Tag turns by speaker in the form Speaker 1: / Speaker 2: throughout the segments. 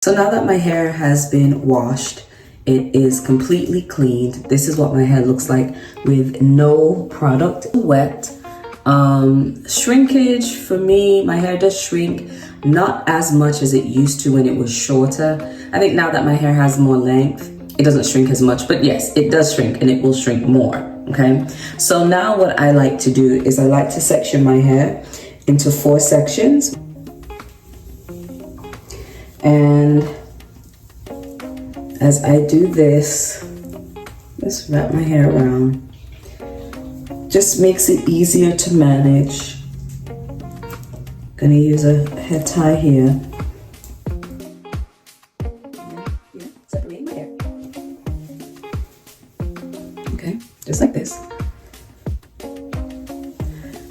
Speaker 1: So now that my hair has been washed, it is completely cleaned. This is what my hair looks like with no product. Wet. Shrinkage for me, my hair does shrink, not as much as it used to when it was shorter. I think now that my hair has more length, it doesn't shrink as much, but yes, it does shrink and it will shrink more, okay? So now what I like to do is I like to section my hair into 4 sections. And as I do this, let's wrap my hair around. Just makes it easier to manage. Gonna use a head tie here. Separate my hair. Okay, just like this.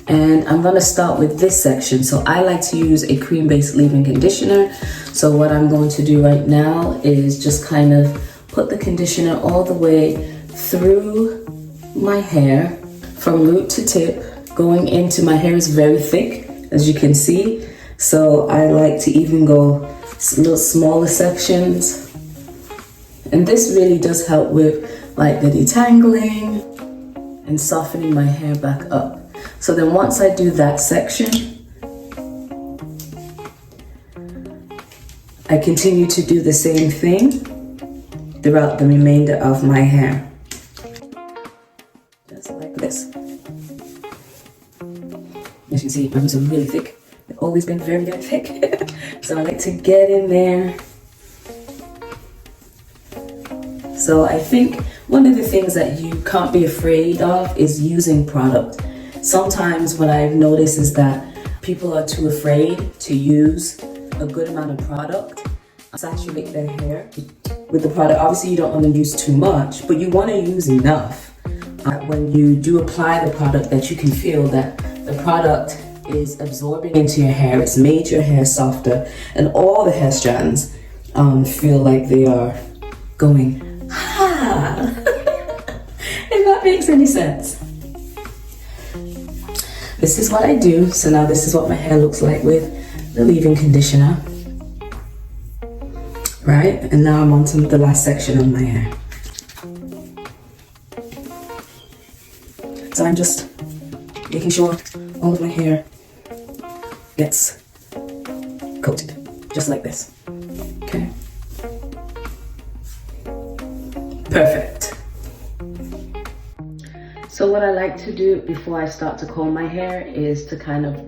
Speaker 1: And I'm gonna start with this section. So I like to use a cream-based leave-in conditioner. So what I'm going to do right now is just kind of put the conditioner all the way through my hair from root to tip, going into my hair is very thick, as you can see. So I like to even go little smaller sections. And this really does help with like the detangling and softening my hair back up. So then once I do that section, I continue to do the same thing throughout the remainder of my hair. Just like this. As you can see, my roots are really thick. They've always been very, very thick. So I like to get in there. So I think one of the things that you can't be afraid of is using product. Sometimes what I've noticed is that people are too afraid to use a good amount of product, saturate their hair with the product. Obviously you don't want to use too much, but you want to use enough. When you do apply the product, that you can feel that the product is absorbing into your hair, it's made your hair softer, and all the hair strands feel like they are going, ha! If that makes any sense. This is what I do. So now this is what my hair looks like with the leave-in conditioner. Right, and now I'm on to the last section of my hair. So I'm just making sure all of my hair gets coated, just like this. Okay. Perfect. So what I like to do before I start to comb my hair is to kind of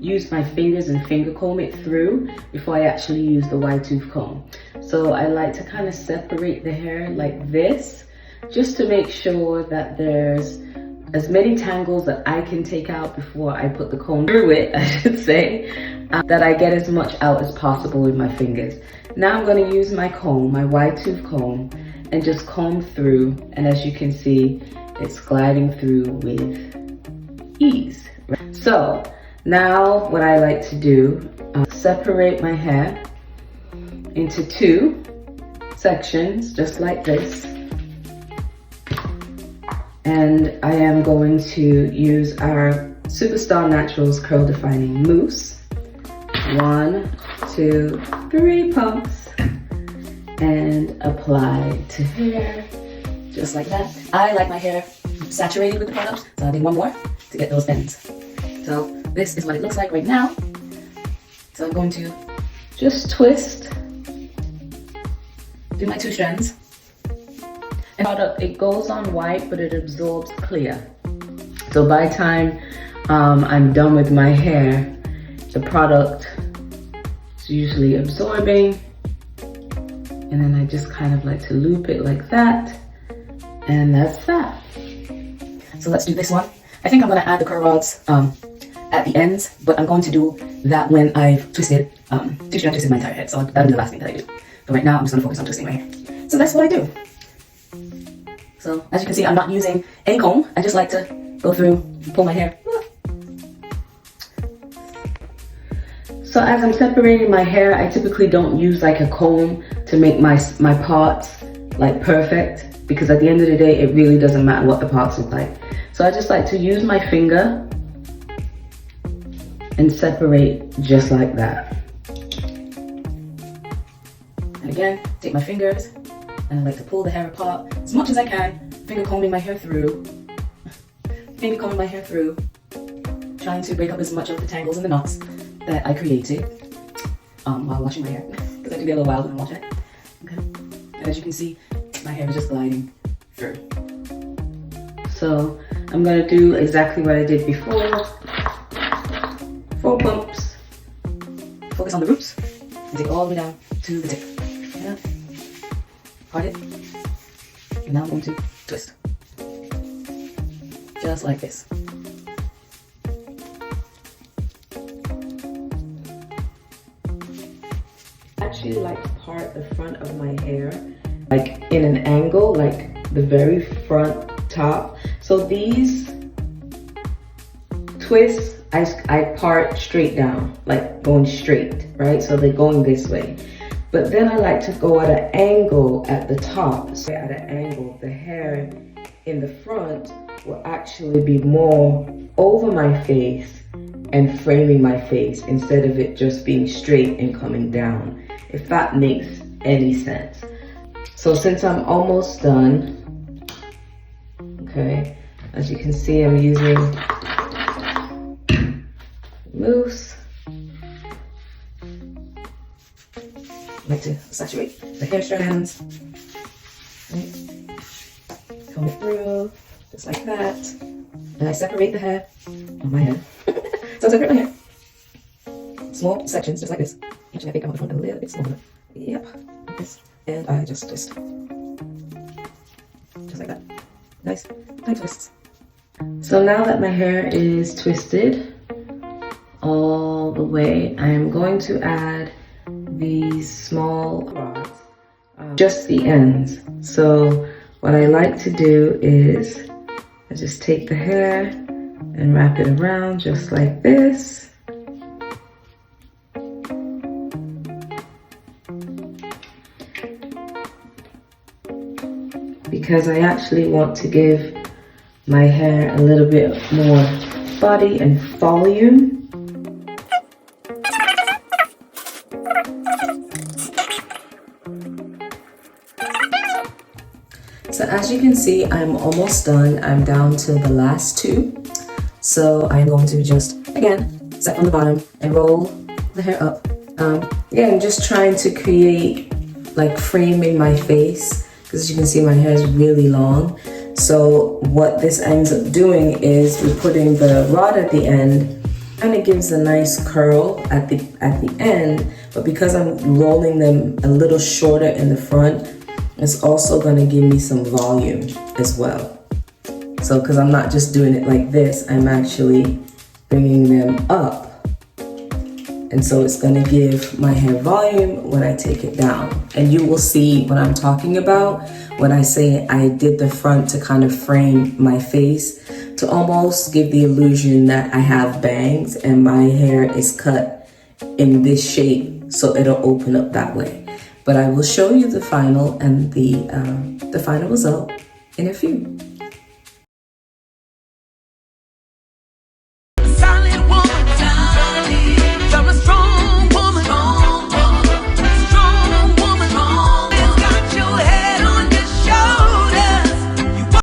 Speaker 1: use my fingers and finger comb it through before I actually use the wide tooth comb. So I like to kind of separate the hair like this, just to make sure that there's as many tangles that I can take out before I put the comb through it, I should say, that I get as much out as possible with my fingers. Now I'm going to use my comb, my wide tooth comb, and just comb through, and as you can see, it's gliding through with ease. So now what I like to do, separate my hair into 2 sections, just like this. And I am going to use our SuperStar Naturals Curl Defining Mousse. 1, 2, 3 pumps. And apply to hair, just like that. I like my hair saturated with the product, so I did 1 more to get those ends. So this is what it looks like right now. So I'm going to just twist, do my 2 strands. And product, it goes on white, but it absorbs clear. So by the time I'm done with my hair, the product is usually absorbing. And then I just kind of like to loop it like that. And that's that. So let's do this one. I think I'm gonna add the curl rods at the ends, but I'm going to do that when I've twisted my entire head. So that'll be the last thing that I do. But right now I'm just gonna focus on twisting my hair. So that's what I do. So as you can see, I'm not using any comb. I just like to go through and pull my hair. So as I'm separating my hair, I typically don't use like a comb to make my parts like perfect, because at the end of the day, it really doesn't matter what the parts look like. So I just like to use my finger and separate just like that. And again, take my fingers and I like to pull the hair apart as much as I can, finger combing my hair through, trying to break up as much of the tangles and the knots that I created while washing my hair, because I can be a little wild when I'm washing it. Okay. And as you can see, my hair is just gliding through. So I'm gonna do exactly what I did before. 4 pumps. Focus on the roots and take it all the way down to the tip. Yeah. Part it. And now I'm going to twist. Just like this. I actually like to part the front of my hair like in an angle, like the very front top. So these twists, I part straight down, like going straight, right? So they're going this way. But then I like to go at an angle at the top. So at an angle, the hair in the front will actually be more over my face and framing my face instead of it just being straight and coming down, if that makes any sense. So since I'm almost done, okay, as you can see, I'm using mousse. I like to saturate the hair strands. Right. Comb it through, just like that. And I separate the hair on my head. So I separate my hair. Small sections, just like this. Actually, I think I want the front a little bit smaller. Yep, like this. And I just twist. Just like that. Nice, tight twists. So now that my hair is twisted all the way, I am going to add these small rods, just the ends. So what I like to do is I just take the hair and wrap it around just like this. Because I actually want to give my hair a little bit more body and volume. So as you can see, I'm almost done. I'm down to the last 2. So I'm going to just, again, set from the bottom and roll the hair up. Yeah, I'm just trying to create like framing my face, because as you can see, my hair is really long. So what this ends up doing is we're putting the rod at the end, and it gives a nice curl at the end. But because I'm rolling them a little shorter in the front, it's also going to give me some volume as well. So because I'm not just doing it like this, I'm actually bringing them up. And so it's going to give my hair volume when I take it down. And you will see what I'm talking about when I say I did the front to kind of frame my face, to almost give the illusion that I have bangs and my hair is cut in this shape, so it'll open up that way. But I will show you the final and the final result in a few.